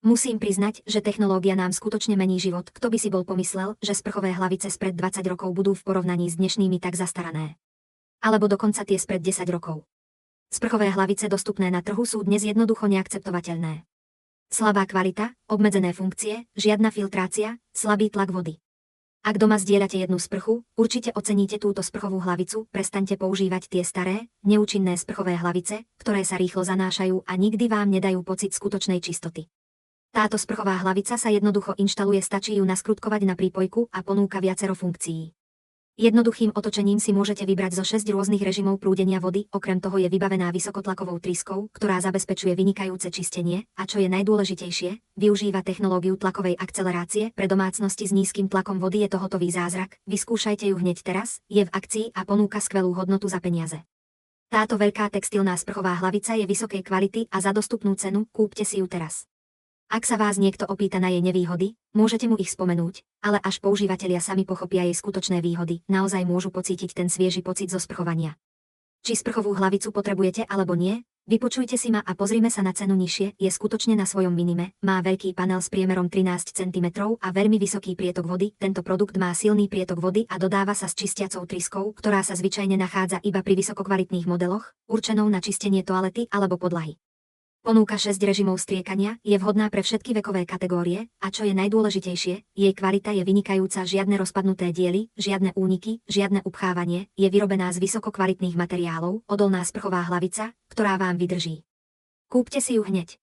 Musím priznať, že technológia nám skutočne mení život. Kto by si bol pomyslel, že sprchové hlavice spred 20 rokov budú v porovnaní s dnešnými tak zastarané. Alebo dokonca tie spred 10 rokov. Sprchové hlavice dostupné na trhu sú dnes jednoducho neakceptovateľné. Slabá kvalita, obmedzené funkcie, žiadna filtrácia, slabý tlak vody. Ak doma zdieľate jednu sprchu, určite oceníte túto sprchovú hlavicu, prestaňte používať tie staré, neúčinné sprchové hlavice, ktoré sa rýchlo zanášajú a nikdy vám nedajú pocit skutočnej čistoty. Táto sprchová hlavica sa jednoducho inštaluje, stačí ju naskrutkovať na prípojku a ponúka viacero funkcií. Jednoduchým otočením si môžete vybrať zo 6 rôznych režimov prúdenia vody, okrem toho je vybavená vysokotlakovou tryskou, ktorá zabezpečuje vynikajúce čistenie a čo je najdôležitejšie, využíva technológiu tlakovej akcelerácie. Pre domácnosti s nízkym tlakom vody je to hotový zázrak, vyskúšajte ju hneď teraz, je v akcii a ponúka skvelú hodnotu za peniaze. Táto veľká textilná sprchová hlavica je vysokej kvality a za dostupnú cenu, kúpte si ju teraz. Ak sa vás niekto opýta na jej nevýhody, môžete mu ich spomenúť, ale až používatelia sami pochopia jej skutočné výhody, naozaj môžu pocítiť ten svieži pocit zo sprchovania. Či sprchovú hlavicu potrebujete alebo nie, vypočujte si ma a pozrime sa na cenu nižšie, je skutočne na svojom minime, má veľký panel s priemerom 13 cm a veľmi vysoký prietok vody. Tento produkt má silný prietok vody a dodáva sa s čistiacou tryskou, ktorá sa zvyčajne nachádza iba pri vysokokvalitných modeloch, určenou na čistenie toalety alebo podlahy. Ponúka 6 režimov striekania, je vhodná pre všetky vekové kategórie a čo je najdôležitejšie, jej kvalita je vynikajúca, žiadne rozpadnuté diely, žiadne úniky, žiadne upchávanie, je vyrobená z vysokokvalitných materiálov, odolná sprchová hlavica, ktorá vám vydrží. Kúpte si ju hneď.